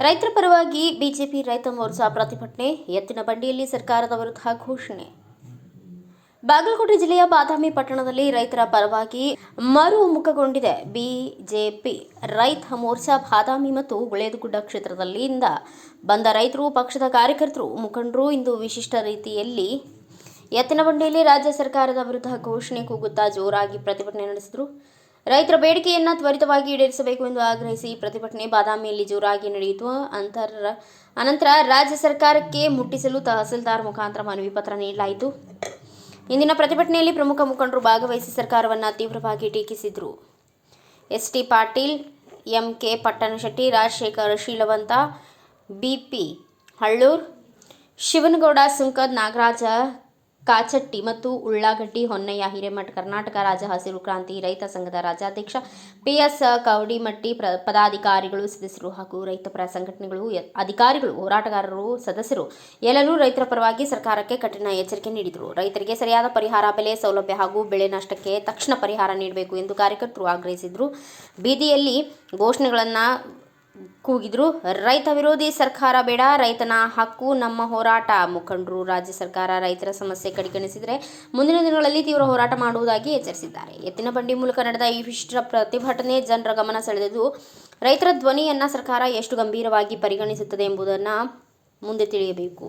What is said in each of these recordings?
ರೈತರ ಪರವಾಗಿ ಬಿಜೆಪಿ ರೈತ ಮೋರ್ಚಾ ಪ್ರತಿಭಟನೆ, ಎತ್ತಿನ ಬಂಡಿಯಲ್ಲಿ ಸರ್ಕಾರದ ವಿರುದ್ಧ ಘೋಷಣೆ. ಬಾಗಲಕೋಟೆ ಜಿಲ್ಲೆಯ ಬಾದಾಮಿ ಪಟ್ಟಣದಲ್ಲಿ ರೈತರ ಪರವಾಗಿ ಮರುಮುಖಗೊಂಡಿದೆ ಬಿಜೆಪಿ ರೈತ ಮೋರ್ಚಾ. ಬಾದಾಮಿ ಮತ್ತು ಗುಳೇದಗುಡ್ಡ ಕ್ಷೇತ್ರದಲ್ಲಿಂದ ಬಂದ ರೈತರು, ಪಕ್ಷದ ಕಾರ್ಯಕರ್ತರು, ಮುಖಂಡರು ಇಂದು ವಿಶಿಷ್ಟ ರೀತಿಯಲ್ಲಿ ಎತ್ತಿನ ಬಂಡಿಯಲ್ಲಿ ರಾಜ್ಯ ಸರ್ಕಾರದ ವಿರುದ್ಧ ಘೋಷಣೆ ಕೂಗುತ್ತಾ ಜೋರಾಗಿ ಪ್ರತಿಭಟನೆ ನಡೆಸಿದರು. ರೈತರ ಬೇಡಿಕೆಯನ್ನು ತ್ವರಿತವಾಗಿ ಈಡೇರಿಸಬೇಕು ಎಂದು ಆಗ್ರಹಿಸಿ ಪ್ರತಿಭಟನೆ ಬಾದಾಮಿಯಲ್ಲಿ ಜೋರಾಗಿ ನಡೆಯಿತು. ಅನಂತರ ರಾಜ್ಯ ಸರ್ಕಾರಕ್ಕೆ ಮುಟ್ಟಿಸಲು ತಹಸೀಲ್ದಾರ್ ಮುಖಾಂತರ ಮನವಿ ಪತ್ರ ನೀಡಲಾಯಿತು. ಇಂದಿನ ಪ್ರತಿಭಟನೆಯಲ್ಲಿ ಪ್ರಮುಖ ಮುಖಂಡರು ಭಾಗವಹಿಸಿ ಸರ್ಕಾರವನ್ನು ತೀವ್ರವಾಗಿ ಟೀಕಿಸಿದರು. ಎಸ್.ಟಿ. ಪಾಟೀಲ್, ಎಂ.ಕೆ. ಪಟ್ಟಣಶೆಟ್ಟಿ, ರಾಜಶೇಖರ್ ಶೀಲವಂತ, ಬಿ.ಪಿ. ಹಳ್ಳೂರ್, ಶಿವನಗೌಡ ಸುಂಕದ್, ನಾಗರಾಜ ಕಾಚಟ್ಟಿ ಮತ್ತು ಉಳ್ಳಾಗಡ್ಡಿ ಹೊನ್ನಯ್ಯ ಹಿರೇಮಠ, ಕರ್ನಾಟಕ ರಾಜ್ಯ ಹಸಿರು ಕ್ರಾಂತಿ ರೈತ ಸಂಘದ ರಾಜ್ಯಾಧ್ಯಕ್ಷ ಪಿ.ಎಸ್. ಕವಡಿಮಟ್ಟಿ, ಪದಾಧಿಕಾರಿಗಳು, ಸದಸ್ಯರು ಹಾಗೂ ರೈತಪರ ಸಂಘಟನೆಗಳು, ಅಧಿಕಾರಿಗಳು, ಹೋರಾಟಗಾರರು, ಸದಸ್ಯರು ಎಲ್ಲರೂ ರೈತರ ಪರವಾಗಿ ಸರ್ಕಾರಕ್ಕೆ ಕಠಿಣ ಎಚ್ಚರಿಕೆ ನೀಡಿದರು. ರೈತರಿಗೆ ಸರಿಯಾದ ಪರಿಹಾರ, ಬೆಲೆ ಸೌಲಭ್ಯ ಹಾಗೂ ಬೆಳೆ ನಷ್ಟಕ್ಕೆ ತಕ್ಷಣ ಪರಿಹಾರ ನೀಡಬೇಕು ಎಂದು ಕಾರ್ಯಕರ್ತರು ಆಗ್ರಹಿಸಿದರು. ಬೀದಿಯಲ್ಲಿ ಘೋಷಣೆಗಳನ್ನು ಕೂಗಿದ್ರು. ರೈತ ವಿರೋಧಿ ಸರ್ಕಾರ ಬೇಡ, ರೈತನ ಹಕ್ಕು ನಮ್ಮ ಹೋರಾಟ. ಮುಖಂಡರು, ರಾಜ್ಯ ಸರ್ಕಾರ ರೈತರ ಸಮಸ್ಯೆ ಕಡೆಗಣಿಸಿದರೆ ಮುಂದಿನ ದಿನಗಳಲ್ಲಿ ತೀವ್ರ ಹೋರಾಟ ಮಾಡುವುದಾಗಿ ಎಚ್ಚರಿಸಿದ್ದಾರೆ. ಎತ್ತಿನ ಬಂಡಿ ಮೂಲಕ ನಡೆದ ಈ ವಿಶಿಷ್ಟ ಪ್ರತಿಭಟನೆ ಜನರ ಗಮನ ಸೆಳೆದಿದ್ದು, ರೈತರ ಧ್ವನಿಯನ್ನ ಸರ್ಕಾರ ಎಷ್ಟು ಗಂಭೀರವಾಗಿ ಪರಿಗಣಿಸುತ್ತದೆ ಎಂಬುದನ್ನು ಮುಂದೆ ತಿಳಿಯಬೇಕು.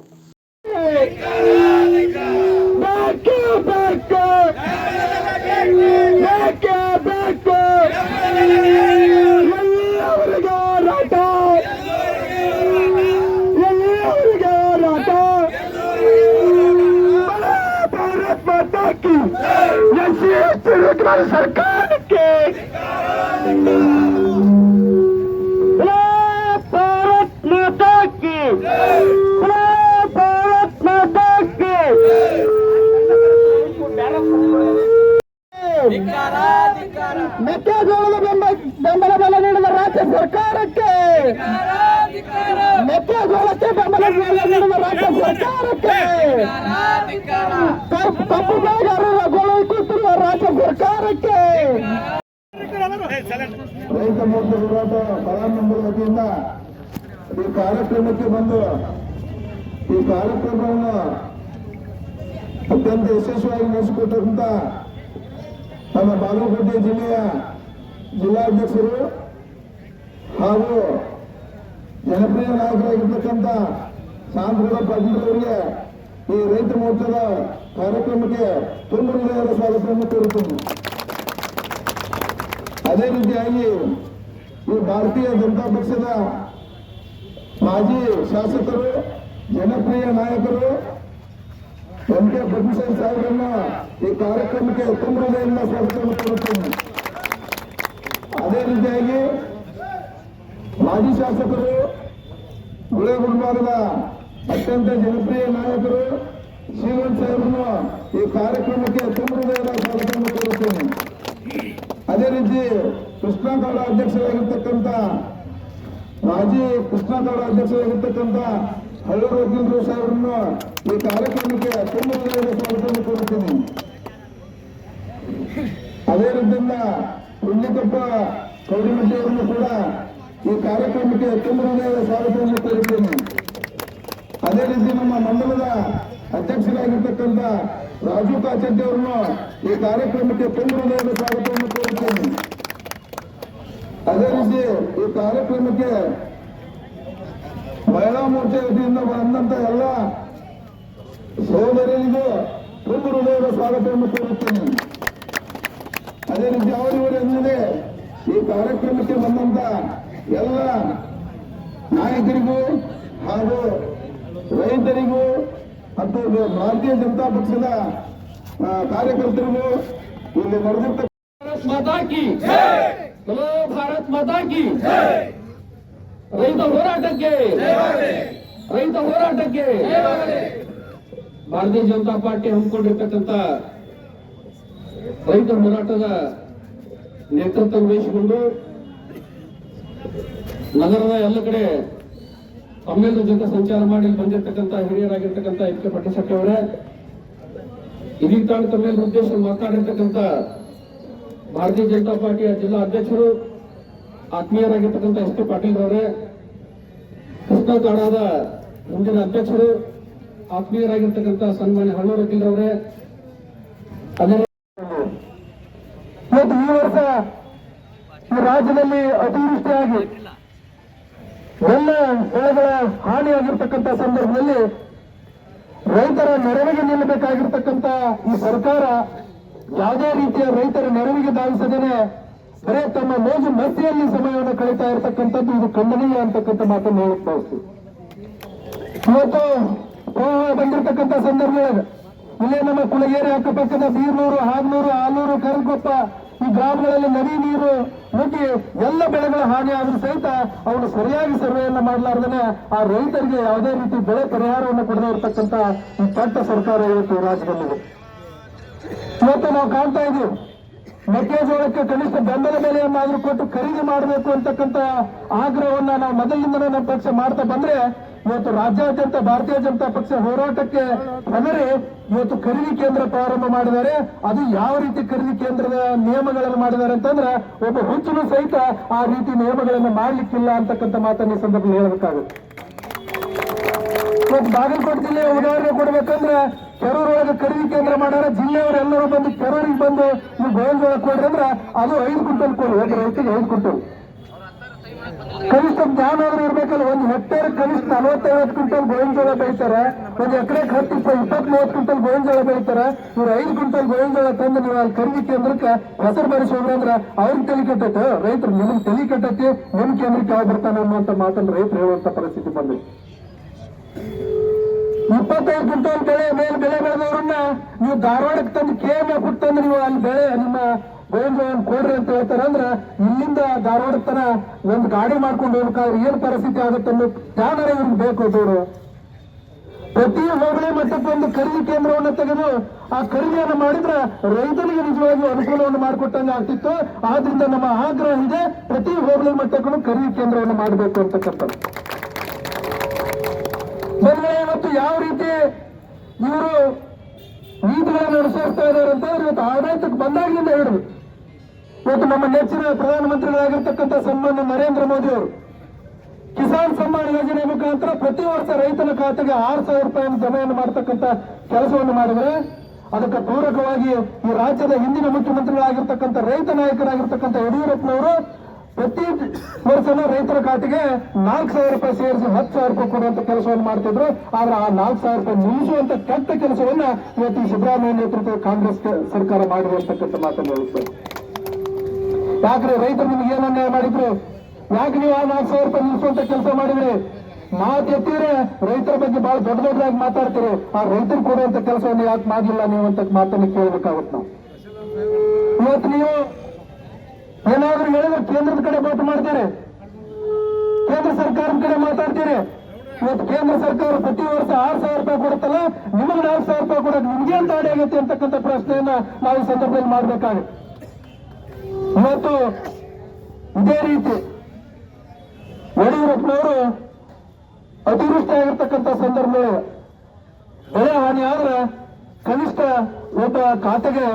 सरकारಕ್ಕೆ ಭಾರತ್ ಮಾತಾ ಕಿ ಭಾರತ್ ಮಾತಾ ಕಿ. ಮೆಕ್ಕೆಜೋಳದ ಬೆಂಬಲ ಬೆಲೆ ನೀಡಿದ ರಾಜ್ಯ ಸರ್ಕಾರಕ್ಕೆ, ಮೆಕ್ಕೆಜೋಳಕ್ಕೆ ಬೆಂಬಲ ಬೆಲೆ ನೀಡಿದ ರಾಜ್ಯ ಸರ್ಕಾರಕ್ಕೆ, ಕಬ್ಬು ಬೆಳೆಗಾರರ ಕೂತಿರುವ ರಾಜ್ಯ ಸರ್ಕಾರಕ್ಕೆ. ರೈತ ಮೋರ್ಚಾ ಹೋರಾಟ ಫಲಾನುಭವಿಗಳ ವತಿಯಿಂದ ಈ ಕಾರ್ಯಕ್ರಮಕ್ಕೆ ಬಂದು ಈ ಕಾರ್ಯಕ್ರಮವನ್ನು ಅತ್ಯಂತ ಯಶಸ್ವಿಯಾಗಿ ನಡೆಸಿಕೊಟ್ಟಂತ ನಮ್ಮ ಬಾಗಲಕೋಟೆ ಜಿಲ್ಲೆಯ ಜಿಲ್ಲಾಧ್ಯಕ್ಷರು ಹಾಗೂ ಜನಪ್ರಿಯ ನಾಯಕರಾಗಿರ್ತಕ್ಕಂಥ ಶಾಂತಗೌಡ ಪಾಟೀಲ್ ಅವರಿಗೆ ಈ ರೈತ ಮೋರ್ಚಾದ ಕಾರ್ಯಕ್ರಮಕ್ಕೆ ತುಂಬ ಹೃದಯದ ಸ್ವಾಗತವನ್ನು ಕೋರುತ್ತೇನೆ. ಅದೇ ರೀತಿಯಾಗಿ ಈ ಭಾರತೀಯ ಜನತಾ ಪಕ್ಷದ ಮಾಜಿ ಶಾಸಕರು, ಜನಪ್ರಿಯ ನಾಯಕರು ಎಂ.ಕೆ. ಪಟ್ಟಣಶೆಟ್ಟಿ ಸಾಹೇಬರನ್ನು ಈ ಕಾರ್ಯಕ್ರಮಕ್ಕೆ ತುಂಬ ಹೃದಯದಿಂದ ಸ್ವಾಗತವನ್ನು ಕೋರುತ್ತೇನೆ. ಅದೇ ರೀತಿಯಾಗಿ ಮಾಜಿ ಶಾಸಕರು, ಗುಳೇಗುಡ್ಡ ಭಾಗದ ಅತ್ಯಂತ ಜನಪ್ರಿಯ ನಾಯಕರು ಶೀಲವಂತ ಸಾಹೇಬರನ್ನು ಈ ಕಾರ್ಯಕ್ರಮಕ್ಕೆ ತುಂಬ ಹೃದಯದ ಸ್ವಾಗತವನ್ನು ಕೋರುತ್ತೇನೆ. ಅದೇ ರೀತಿ ಕೃಷ್ಣಗೌಡ ಅಧ್ಯಕ್ಷರಾಗಿರ್ತಕ್ಕಂಥ ಮಾಜಿ ಕೃಷ್ಣಗೌಡ ಅಧ್ಯಕ್ಷರಾಗಿರ್ತಕ್ಕಂಥ ಹಳ್ಳೂರು ವಕೀಲರು ಸಾಹೇಬರನ್ನು ಈ ಕಾರ್ಯಕ್ರಮಕ್ಕೆ ತುಂಬ ಹೃದಯದ ಸ್ವಾಗತವನ್ನು ಕೋರುತ್ತೇನೆ. ಅದೇ ರೀತಿಯಿಂದ ಹುಲ್ಲಿಕಪ್ಪ ಕವಡಿಮಟ್ಟಿ ಅವರನ್ನು ಕೂಡ ಈ ಕಾರ್ಯಕ್ರಮಕ್ಕೆ ತುಂಬ ಹೃದಯದ ಸ್ವಾಗತವನ್ನು ಕೋರುತ್ತೇನೆ. ಅದೇ ರೀತಿ ನಮ್ಮ ಮಂಡಲದ ಅಧ್ಯಕ್ಷರಾಗಿರ್ತಕ್ಕಂಥ ರಾಜು ಕಾಚಟ್ಟಿ ಅವರನ್ನು ಈ ಕಾರ್ಯಕ್ರಮಕ್ಕೆ ತುಂಬ ಹೃದಯದ ಸ್ವಾಗತವನ್ನು ಕೋರುತ್ತೇನೆ. ಅದೇ ರೀತಿ ಈ ಕಾರ್ಯಕ್ರಮಕ್ಕೆ ಮಹಿಳಾ ಮೋರ್ಚಾ ವತಿಯಿಂದ ಬಂದಂತ ಎಲ್ಲ ಸಹೋದರಿಯರಿಗೂ ತುಂಬ ಹೃದಯದ ಸ್ವಾಗತವನ್ನು ಕೋರುತ್ತೇನೆ. ಅದೇ ರೀತಿ ಅವರಿವರು ಎಂದರೆ ಈ ಕಾರ್ಯಕ್ರಮಕ್ಕೆ ಬಂದಂತ ಎಲ್ಲ ನಾಯಕರಿಗೂ ಹಾಗೂ ರೈತರಿಗೂ ಮತ್ತು ಭಾರತೀಯ ಜನತಾ ಪಕ್ಷದ ಕಾರ್ಯಕರ್ತರಿಗೂ ಇಲ್ಲಿ ನಡೆದಿರ್ತಕ್ಕಂಥ ಭಾರತ್ ಮಾತಾ ಕಿ ಚಲೋ, ಭಾರತ್ ಮಾತಾ ಕಿ. ರೈತ ಹೋರಾಟಕ್ಕೆ, ರೈತ ಹೋರಾಟಕ್ಕೆ ಭಾರತೀಯ ಜನತಾ ಪಾರ್ಟಿ ಹಮ್ಮಿಕೊಂಡಿರ್ತಕ್ಕಂಥ ರೈತ ಹೋರಾಟದ ನೇತೃತ್ವ ವಹಿಸಿಕೊಂಡು ನಗರದ ಎಲ್ಲ ಕಡೆ ತಮ್ಮೆಲ್ಲರ ಜೊತೆ ಸಂಚಾರ ಮಾಡಿ ಬಂದಿರತಕ್ಕಂಥ ಹಿರಿಯರಾಗಿರ್ತಕ್ಕಂಥ ಎಂ.ಕೆ. ಪಟ್ಟಣಶೆಟ್ಟಿ ಅವರೇ, ಇದೀಗ ತಾನು ತಮ್ಮೆಲ್ಲರ ಉದ್ದೇಶ ಮಾತನಾಡಿರ್ತಕ್ಕಂಥ ಭಾರತೀಯ ಜನತಾ ಪಾರ್ಟಿಯ ಜಿಲ್ಲಾ ಅಧ್ಯಕ್ಷರು, ಆತ್ಮೀಯರಾಗಿರ್ತಕ್ಕಂಥ ಎಸ್.ಟಿ. ಪಾಟೀಲ್ ಅವರೇ, ಕೃಷ್ಣ ಕಾಡಾದ ಮುಂದಿನ ಅಧ್ಯಕ್ಷರು ಆತ್ಮೀಯರಾಗಿರ್ತಕ್ಕಂಥ ಸನ್ಮಾನ್ಯ ಹಳ್ಳೂರು ಅವರೇ, ಅದೇ ಇವತ್ತು ಈ ವರ್ಷ ಈ ರಾಜ್ಯದಲ್ಲಿ ಅತಿವೃಷ್ಟಿಯಾಗಿ ಎಲ್ಲ ಬೆಳೆಗಳ ಹಾನಿಯಾಗಿರ್ತಕ್ಕಂಥ ಸಂದರ್ಭದಲ್ಲಿ ರೈತರ ನೆರವಿಗೆ ನಿಲ್ಲಬೇಕಾಗಿರ್ತಕ್ಕಂಥ ಈ ಸರ್ಕಾರ ಯಾವುದೇ ರೀತಿಯ ರೈತರ ನೆರವಿಗೆ ಧಾವಿಸದೇನೆ ಬರೇ ತಮ್ಮ ಮೋಜು ಮಸ್ತಿಯಲ್ಲಿ ಸಮಯವನ್ನು ಕಳೀತಾ ಇರತಕ್ಕಂಥದ್ದು ಇದು ಖಂಡನೀಯ ಅಂತಕ್ಕಂಥ ಮಾತನ್ನು ಹೇಳಕ್ ಬಯಸ್ತೀವಿ. ಇವತ್ತು ಪ್ರವಾಹ ಬಂದಿರತಕ್ಕಂಥ ಸಂದರ್ಭದೊಳಗೆ ಇಲ್ಲೇ ನಮ್ಮ ಕುಳಗೇರಿ ಅಕ್ಕಪಕ್ಕದ ಬೀರ್ನೂರು, ಹಾಗನೂರು, ಆಲೂರು, ಕರಗೊಪ್ಪ ಈ ಗ್ರಾಮಗಳಲ್ಲಿ ನದಿ ನೀರು ನುಗ್ಗಿ ಎಲ್ಲ ಬೆಳೆಗಳ ಹಾನಿ ಆದ್ರೂ ಸಹಿತ ಅವನು ಸರಿಯಾಗಿ ಸರ್ವೆಯನ್ನ ಮಾಡಲಾರ್ದೇನೆ ಆ ರೈತರಿಗೆ ಯಾವುದೇ ರೀತಿ ಬೆಳೆ ಪರಿಹಾರವನ್ನು ಕೊಡದೇ ಇರತಕ್ಕಂಥ ಈ ಕೆಟ್ಟ ಸರ್ಕಾರ ಇವತ್ತು ರಾಜ್ಯದಲ್ಲಿದೆ. ಇವತ್ತು ನಾವು ಕಾಣ್ತಾ ಇದ್ದೀವಿ, ಮೆಕ್ಕೆಜೋಳಕ್ಕೆ ಕನಿಷ್ಠ ಬೆಂಬಲ ಬೆಲೆಯನ್ನಾದ್ರೂ ಕೊಟ್ಟು ಖರೀದಿ ಮಾಡಬೇಕು ಅಂತಕ್ಕಂಥ ಆಗ್ರಹವನ್ನ ನಾವು ಮೊದಲಿನಿಂದ ನಮ್ಮ ಪಕ್ಷ ಮಾಡ್ತಾ ಬಂದ್ರೆ ಇವತ್ತು ರಾಜ್ಯಾದ್ಯಂತ ಭಾರತೀಯ ಜನತಾ ಪಕ್ಷ ಹೋರಾಟಕ್ಕೆ ಹೆದರಿ ಇವತ್ತು ಖರೀದಿ ಕೇಂದ್ರ ಪ್ರಾರಂಭ ಮಾಡಿದ್ದಾರೆ. ಅದು ಯಾವ ರೀತಿ ಖರೀದಿ ಕೇಂದ್ರದ ನಿಯಮಗಳನ್ನು ಮಾಡಿದ್ದಾರೆ ಅಂತಂದ್ರೆ ಒಬ್ಬ ಹುಚ್ಚನು ಸಹಿತ ಆ ರೀತಿ ನಿಯಮಗಳನ್ನು ಮಾಡ್ಲಿಕ್ಕಿಲ್ಲ ಅಂತಕ್ಕಂಥ ಮಾತನ್ನು ಈ ಸಂದರ್ಭದಲ್ಲಿ ಹೇಳಬೇಕಾಗುತ್ತೆ. ಇವತ್ತು ಬಾಗಲಕೋಟೆ ಜಿಲ್ಲೆಯ ಉದಾಹರಣೆ ಕೊಡ್ಬೇಕಂದ್ರೆ ಕೆರೂರೊಳಗೆ ಖರೀದಿ ಕೇಂದ್ರ ಮಾಡ್ಯಾರ. ಜಿಲ್ಲೆಯವರೆಲ್ಲರೂ ಬಂದು ಕೆರೂರಿಗೆ ಬಂದು ನೀವು ಗೋವಿಂದಜೋಳ ಕೊಡ್ರಿ ಅಂದ್ರೆ ಅದು 5 ಕ್ವಿಂಟಲ್ ಕೊಡಿ, ಒಬ್ಬ ರೈತರಿಗೆ 5 ಕ್ವಿಂಟಲ್. ಕನಿಷ್ಠ ಜ್ಞಾನ ಆದ್ರೂ ಇರ್ಬೇಕಲ್ಲ, ಒಂದು ಹೆಕ್ಟೇರ್ ಕನಿಷ್ಠ 40-50 ಕ್ವಿಂಟಲ್ ಗೋವಿನಜೋಳ ಬೆಳಿತಾರೆ, ಒಂದು ಎಕರೆಗೆ 10-20-30 ಕ್ವಿಂಟಲ್ ಗೋವಿನಜೋಳ ಬೆಳಿತಾರೆ. ಇವ್ರು 5 ಕ್ವಿಂಟಲ್ ಗೋವಿನಜೋಳ ತಂದು ನೀವು ಅಲ್ಲಿ ಖರೀದಿ ಕೇಂದ್ರಕ್ಕೆ ಹೆಸರು ಬರೆಸೋದ್ರೆ ಅಂದ್ರೆ ಅವ್ರಿಗೆ ತಲೆ ಕೆಟ್ಟೈತೆ, ರೈತರು ನಿಮಗೆ ತಲೆ ಕೆಟ್ಟೈತಿ, ನಿಮ್ ಕೇಂದ್ರಕ್ಕೆ ಯಾವ ಬರ್ತಾನೆ ಅನ್ನುವಂತ ಮಾತನ್ನು ರೈತರು ಹೇಳುವಂತ ಪರಿಸ್ಥಿತಿ ಬಂದಿದೆ. 25 ಕ್ವಿಂಟಲ್ ಬೆಳೆ ಬೆಳೆದವರನ್ನ ನೀವು ಧಾರವಾಡಕ್ಕೆ ತಂದು KMF ತಂದು ನೀವು ಅಲ್ಲಿ ಬೆಳೆ ನಿಮ್ಮ ಗೋವಿನಜೋಳ ಕೊಡ್ರಿ ಅಂತ ಹೇಳ್ತಾರೆ ಅಂದ್ರೆ ಇಲ್ಲಿಂದ ಧಾರವಾಡ ತನ ಒಂದು ಗಾಡಿ ಮಾಡ್ಕೊಂಡು ಹೋಗ್ಬೇಕಾದ್ರೆ ಏನ್ ಪರಿಸ್ಥಿತಿ ಆಗುತ್ತೆ ಅನ್ನೋ ಜ್ಞಾನ ಇವ್ರಿಗೆ ಬೇಕು. ದೂರು ಪ್ರತಿ ಹೋಬಳಿ ಮಟ್ಟಕ್ಕೆ ಒಂದು ಖರೀದಿ ಕೇಂದ್ರವನ್ನು ತೆಗೆದು ಆ ಖರೀದಿಯನ್ನು ಮಾಡಿದ್ರೆ ರೈತರಿಗೆ ನಿಜವಾಗಿ ಅನುಕೂಲವನ್ನು ಮಾಡಿಕೊಟ್ಟಂಗೆ ಆಗ್ತಿತ್ತು. ಆದ್ರಿಂದ ನಮ್ಮ ಆಗ್ರಹ ಇದೆ, ಪ್ರತಿ ಹೋಬಳಿ ಮಟ್ಟಕ್ಕೂ ಖರೀದಿ ಕೇಂದ್ರವನ್ನು ಮಾಡಬೇಕು ಅಂತಕ್ಕಂಥದ್ದು. ಇವತ್ತು ಯಾವ ರೀತಿ ಇವರು ನೀತಿಗಳನ್ನು ಅನುಸರಿಸ್ತಾ ಇದ್ದಾರೆ ಅಂತ ಇವತ್ತು ಆಡಳಿತಕ್ಕೆ ಬಂದಾಗಿನಿಂದ ಹಿಡಿದು ಇವತ್ತು ನಮ್ಮ ನೆಚ್ಚಿನ ಪ್ರಧಾನಮಂತ್ರಿಗಳಾಗಿರ್ತಕ್ಕಂಥ ಸನ್ಮಾನ್ಯ ನರೇಂದ್ರ ಮೋದಿ ಅವರು ಕಿಸಾನ್ ಸಮ್ಮಾನ್ ಯೋಜನೆ ಮುಖಾಂತರ ಪ್ರತಿ ವರ್ಷ ರೈತನ ಖಾತೆಗೆ 6,000 ರೂಪಾಯಿಯನ್ನು ಜಮೆಯನ್ನು ಮಾಡತಕ್ಕಂಥ ಕೆಲಸವನ್ನು ಮಾಡಿದರೆ, ಅದಕ್ಕೆ ಪೂರಕವಾಗಿ ಈ ರಾಜ್ಯದ ಹಿಂದಿನ ಮುಖ್ಯಮಂತ್ರಿಗಳಾಗಿರ್ತಕ್ಕಂಥ ರೈತ ನಾಯಕರಾಗಿರ್ತಕ್ಕಂಥ ಯಡಿಯೂರಪ್ಪನವರು ಪ್ರತಿ ವರ್ಷನೂ ರೈತರ ಖಾತೆಗೆ 4,000 ರೂಪಾಯಿ ಸೇರಿಸಿ 10,000 ರೂಪಾಯಿ ಕೊಡುವಂತ ಕೆಲಸವನ್ನು ಮಾಡ್ತಿದ್ರು. ಆದ್ರೆ ಆ 4,000 ರೂಪಾಯಿ ನಿಲ್ಲಿಸುವಂತ ಕೆಟ್ಟ ಕೆಲಸವನ್ನ ಇವತ್ತು ಈ ಸಿದ್ದರಾಮಯ್ಯ ನೇತೃತ್ವದ ಕಾಂಗ್ರೆಸ್ ಸರ್ಕಾರ ಮಾಡಿರುವಂತಕ್ಕಂಥ ಮಾತನ್ನು ಹೇಳ್ತಾರೆ. ಯಾಕ್ರೆ ರೈತರು ನಿಮ್ಗೆ ಏನು ಅನ್ಯಾಯ ಮಾಡಿದ್ರು? ಯಾಕೆ ನೀವು ಆ 4,000 ರೂಪಾಯಿ ನಿಲ್ಲಿಸುವಂತ ಕೆಲಸ ಮಾಡಿದ್ರಿ? ಮಾತು ಎತ್ತಿದ್ರೆ ರೈತರ ಬಗ್ಗೆ ಬಹಳ ದೊಡ್ಡದಾಗಿ ಮಾತಾಡ್ತೀರಿ, ಆ ರೈತರು ಕೊಡುವಂತ ಕೆಲಸವನ್ನು ಯಾಕೆ ಮಾಡಲಿಲ್ಲ ನೀವು ಅಂತ ಮಾತನ್ನು ಕೇಳಬೇಕಾಗುತ್ತೆ ನಾವು. ಇವತ್ತು ನೀವು ಏನಾದ್ರೂ ಹೇಳಿದ್ರೆ ಕೇಂದ್ರದ ಕಡೆ ಮಾತು ಮಾಡ್ತೀರಿ, ಕೇಂದ್ರ ಸರ್ಕಾರದ ಕಡೆ ಮಾತಾಡ್ತೀರಿ. ಇವತ್ತು ಕೇಂದ್ರ ಸರ್ಕಾರ ಪ್ರತಿ ವರ್ಷ 6,000 ರೂಪಾಯಿ ಕೊಡುತ್ತಲ್ಲ, ನಿಮಗೆ 4,000 ರೂಪಾಯಿ ಕೊಡೋದು ನಿಮ್ಗೇನ್ ದಾಡಿ ಆಗೈತೆ ಅಂತಕ್ಕಂಥ ಪ್ರಶ್ನೆಯನ್ನ ನಾವು ಈ ಸಂದರ್ಭದಲ್ಲಿ ಮಾಡ್ಬೇಕಾಗುತ್ತೆ. ಇವತ್ತು ಇದೇ ರೀತಿ ಯಡಿಯೂರಪ್ಪನವರು ಅತಿವೃಷ್ಟಿ ಆಗಿರ್ತಕ್ಕಂಥ ಸಂದರ್ಭದಲ್ಲಿ ಬೆಳೆ ಹಾನಿ ಆದ್ರೆ ಕನಿಷ್ಠ ಒಬ್ಬ ಖಾತೆಗೆ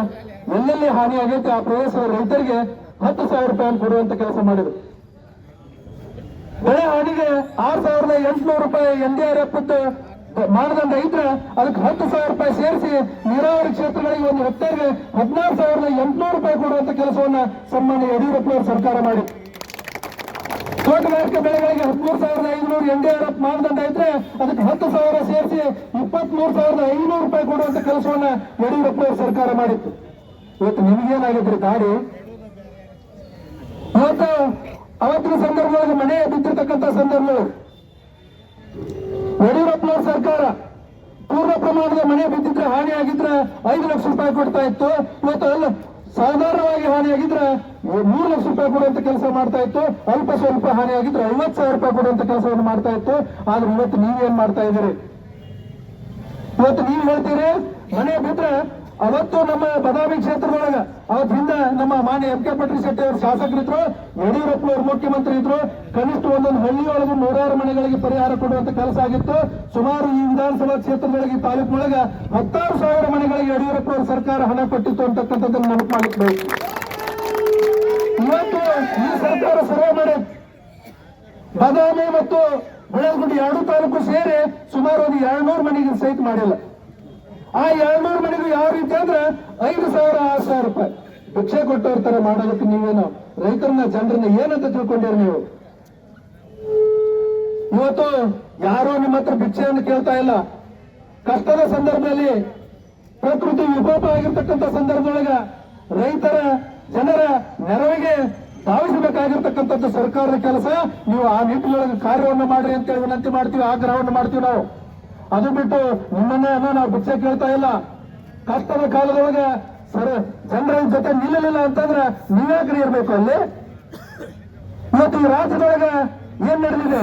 ಎಲ್ಲೆಲ್ಲಿ ಹಾನಿ ಆಗೈತೆ ಆ ಪ್ರದೇಶದ ರೈತರಿಗೆ 10,000 ರೂಪಾಯಿಯನ್ನು ಕೊಡುವಂತ ಕೆಲಸ ಮಾಡಿದ್ರು. ಬೆಳೆ ಹಾನಿಗೆ 6,800 ರೂಪಾಯಿ NDRF ಮಾನದಂಡ ಇದ್ರೆ ಅದಕ್ಕೆ 10,000 ರೂಪಾಯಿ ಸೇರಿಸಿ ನೀರಾವರಿ ಕ್ಷೇತ್ರಗಳಿಗೆ ಒಂದು ಹೆಕ್ಟೇರ್ಗೆ 16,800 ರೂಪಾಯಿ ಕೊಡುವಂತ ಕೆಲಸವನ್ನ ಸನ್ಮಾನ್ಯ ಯಡಿಯೂರಪ್ಪನವರು ಸರ್ಕಾರ ಮಾಡಿದ್ರು. ತೋಟಗಾರಿಕೆ ಬೆಳೆಗಳಿಗೆ 13,500 NDRF ಮಾನದಂಡ ಇದ್ರೆ ಅದಕ್ಕೆ 10,000 ಸೇರಿಸಿ 23,500 ರೂಪಾಯಿ ಕೊಡುವಂತ ಕೆಲಸವನ್ನ ಯಡಿಯೂರಪ್ಪನವರು ಸರ್ಕಾರ ಮಾಡಿತ್ತು. ಇವತ್ತು ನಿಮಗೇನಾಗಿದ್ರಿ ದಾರಿ? ಇವತ್ತು ಅವತ್ತಿನ ಸಂದರ್ಭದೊಳಗೆ ಮನೆ ಬಿದ್ದಿರ್ತಕ್ಕಂಥ ಸಂದರ್ಭಗಳು ಯಡಿಯೂರಪ್ಪನವ್ರ ಸರ್ಕಾರ ಪೂರ್ಣ ಪ್ರಮಾಣದ ಮನೆ ಬಿದ್ದಿದ್ರೆ ಹಾನಿ ಆಗಿದ್ರೆ 5 ಲಕ್ಷ ರೂಪಾಯಿ ಕೊಡ್ತಾ ಇತ್ತು. ಇವತ್ತು ಅಲ್ಲ ಸಾಧಾರಣವಾಗಿ ಹಾನಿ ಆಗಿದ್ರೆ 3 ಲಕ್ಷ ರೂಪಾಯಿ ಕೊಡುವಂತ ಕೆಲಸ ಮಾಡ್ತಾ ಇತ್ತು. ಅಲ್ಪ ಸ್ವಲ್ಪ ಹಾನಿ ಆಗಿದ್ರೆ 50,000 ರೂಪಾಯಿ ಕೊಡುವಂತ ಕೆಲಸವನ್ನು ಮಾಡ್ತಾ ಇತ್ತು. ಆದ್ರೆ ಇವತ್ತು ನೀವೇನ್ ಮಾಡ್ತಾ ಇದ್ದೀರಿ? ಇವತ್ತು ನೀವು ಹೇಳ್ತೀರಿ ಮನೆ ಬಿದ್ರೆ ಅವತ್ತು ನಮ್ಮ ಬದಾಮಿ ಕ್ಷೇತ್ರದೊಳಗ ಅವತ್ತಿಂದ ನಮ್ಮ ಮಾನ್ಯ MK ಪಾಟೀಲ್ ಶೆಟ್ಟಿ ಅವರು ಶಾಸಕರಿದ್ರು, ಯಡಿಯೂರಪ್ಪನವರು ಮುಖ್ಯಮಂತ್ರಿ ಇದ್ರು. ಕನಿಷ್ಠ ಒಂದೊಂದು ಹಳ್ಳಿಯೊಳಗೆ 100 ಮನೆಗಳಿಗೆ ಪರಿಹಾರ ಕೊಡುವಂತ ಕೆಲಸ ಆಗಿತ್ತು. ಸುಮಾರು ಈ ವಿಧಾನಸಭಾ ಕ್ಷೇತ್ರದೊಳಗೆ ತಾಲೂಕಿನೊಳಗೆ 16,000 ಮನೆಗಳಿಗೆ ಯಡಿಯೂರಪ್ಪನವರು ಸರ್ಕಾರ ಹಣ ಕೊಟ್ಟಿತ್ತು ಅಂತಕ್ಕಂಥದ್ದನ್ನು ನೆನಪು ಮಾಡಿಸ್ಬೇಕು. ಇವತ್ತು ಈ ಸರ್ಕಾರ ಸರ್ವೆ ಮಾಡಿ ಬದಾಮಿ ಮತ್ತು ಬೆಳಗುಂಡಿ 2 ತಾಲೂಕು ಸೇರಿ ಸುಮಾರು ಒಂದು 200 ಮನೆಗೆ ಸಹಿತ ಮಾಡಿಲ್ಲ. ಆ 200 ಮನೆಗೂ ಯಾವ ರೀತಿ ಅಂದ್ರೆ 5,000 6,000 ರೂಪಾಯಿ ಭಿಕ್ಷೆ ಕೊಟ್ಟವ್ರ ಮಾಡೋದಕ್ಕೆ ನೀವೇನು ರೈತರನ್ನ ಜನರನ್ನ ಏನಂತ ತಿಳ್ಕೊಂಡಿರಿ ನೀವು? ಇವತ್ತು ಯಾರೋ ನಿಮ್ಮ ಹತ್ರ ಭಿಕ್ಷೆಯನ್ನು ಕೇಳ್ತಾ ಇಲ್ಲ. ಕಷ್ಟದ ಸಂದರ್ಭದಲ್ಲಿ, ಪ್ರಕೃತಿ ವಿಕೋಪ ಆಗಿರ್ತಕ್ಕಂಥ ಸಂದರ್ಭದೊಳಗ ರೈತರ ಜನರ ನೆರವಿಗೆ ಧಾವಿಸಬೇಕಾಗಿರ್ತಕ್ಕಂಥದ್ದು ಸರ್ಕಾರದ ಕೆಲಸ. ನೀವು ಆ ನಿಟ್ಟಿನೊಳಗೆ ಕಾರ್ಯವನ್ನು ಮಾಡ್ರಿ ಅಂತೇಳಿ ವಿನಂತಿ ಮಾಡ್ತೀವಿ, ಆಗ್ರಹವನ್ನು ಮಾಡ್ತೀವಿ ನಾವು. ಅದು ಬಿಟ್ಟು ನಿಮ್ಮನ್ನ ನಾವು ಭಿಕ್ಷೆ ಕೇಳ್ತಾ ಇಲ್ಲ. ಕಷ್ಟದ ಕಾಲದೊಳಗ ಜನರ ಜೊತೆ ನಿಲ್ಲಲಿಲ್ಲ ಅಂತಂದ್ರೆ ನೀವ್ಯಾಕ್ರಿ ಇರ್ಬೇಕು ಅಲ್ಲಿ? ಇವತ್ತು ಈ ರಾಜ್ಯದೊಳಗ ಏನ್ ನಡೆದಿದೆ?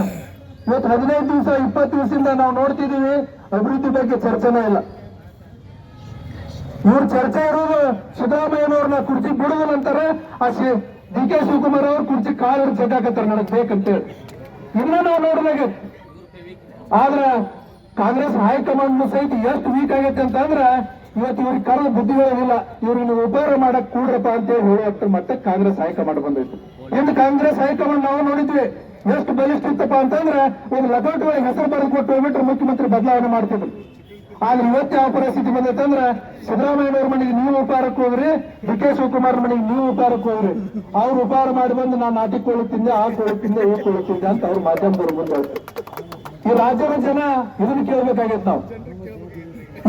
ಇವತ್ತು 15 ದಿವಸ 20 ದಿವಸದಿಂದ ನಾವು ನೋಡ್ತಿದೀವಿ, ಅಭಿವೃದ್ಧಿ ಬಗ್ಗೆ ಚರ್ಚೆನೇ ಇಲ್ಲ. ಇವ್ರ ಚರ್ಚೆ ಇರೋದು ಸಿದ್ದರಾಮಯ್ಯನವ್ರನ್ನ ಕುರ್ಚಿ ಬಿಡುದು ನಂತರ ಆ ಡಿ ಕೆ ಶಿವಕುಮಾರ್ ಅವ್ರ ಕುರ್ಚಿ ಕಾಲು ಜಗ್ಗಾಕತ್ತಾರೆ ನನಗೆ ಬೇಕಂತೇಳಿ. ಇನ್ನ ನಾವು ನೋಡಿದಾಗ ಆದ್ರ ಕಾಂಗ್ರೆಸ್ ಹೈಕಮಾಂಡ್ ಸಹಿತ ಎಷ್ಟು ವೀಕ್ ಆಗೈತೆ ಅಂತಂದ್ರ ಇವತ್ತು ಇವ್ರಿಗೆ ಕರೆದ ಬುದ್ಧಿಗಳಿಲ್ಲ. ಇವ್ರಿಗೆ ಉಪಹಾರ ಮಾಡಕ್ ಕೂಡ್ರಪ್ಪ ಅಂತೇಳಿ ಹೇಳುವಷ್ಟು ಮತ್ತೆ ಕಾಂಗ್ರೆಸ್ ಹೈಕಮಾಂಡ್ ಬಂದೈತಿ. ಇಂದು ಕಾಂಗ್ರೆಸ್ ಹೈಕಮಾಂಡ್ ನಾವು ನೋಡಿದ್ವಿ ಎಷ್ಟು ಬಲಿಷ್ಠ ಇತ್ತಪ್ಪ ಅಂತಂದ್ರೆ ಒಂದು ಲಕೋಟೆಗಳಿಗೆ ಹೆಸರು ಬರೆದು ಕೊಟ್ಟು ಹೋಗ್ಬಿಟ್ರೆ ಮುಖ್ಯಮಂತ್ರಿ ಬದಲಾವಣೆ ಮಾಡ್ತಿದ್ರು. ಆದ್ರೆ ಇವತ್ತು ಯಾವ ಪರಿಸ್ಥಿತಿ ಬಂದೈತಂದ್ರೆ ಸಿದ್ದರಾಮಯ್ಯನವ್ರ ಮನೆಗೆ ನೀವು ಉಪಹಾರಕ್ಕೆ ಹೋಗ್ರಿ, ಡಿ ಕೆ ಶಿವಕುಮಾರ್ ಮನೆಗೆ ನೀವು ಉಪಹಾರಕ್ಕೆ ಹೋಗ್ರಿ. ಅವ್ರು ಉಪಹಾರ ಮಾಡಿ ಬಂದು ನಾನು ನಾಟಿ ಕೋಳಿ ತಿಂದೆ, ಆ ಕೋಳಿ ತಿಂದೆ, ಈ ಕೋಳಿ ತಿಂದೆ ಅಂತ ಅವ್ರು ಮಾಧ್ಯಮದವ್ರು ಮುಂದೆ ಹೋಗ್ತಾರೆ. ಈ ರಾಜ್ಯದ ಜನ ಇದನ್ನ ಕೇಳ್ಬೇಕಾಗೈತೆ ನಾವು.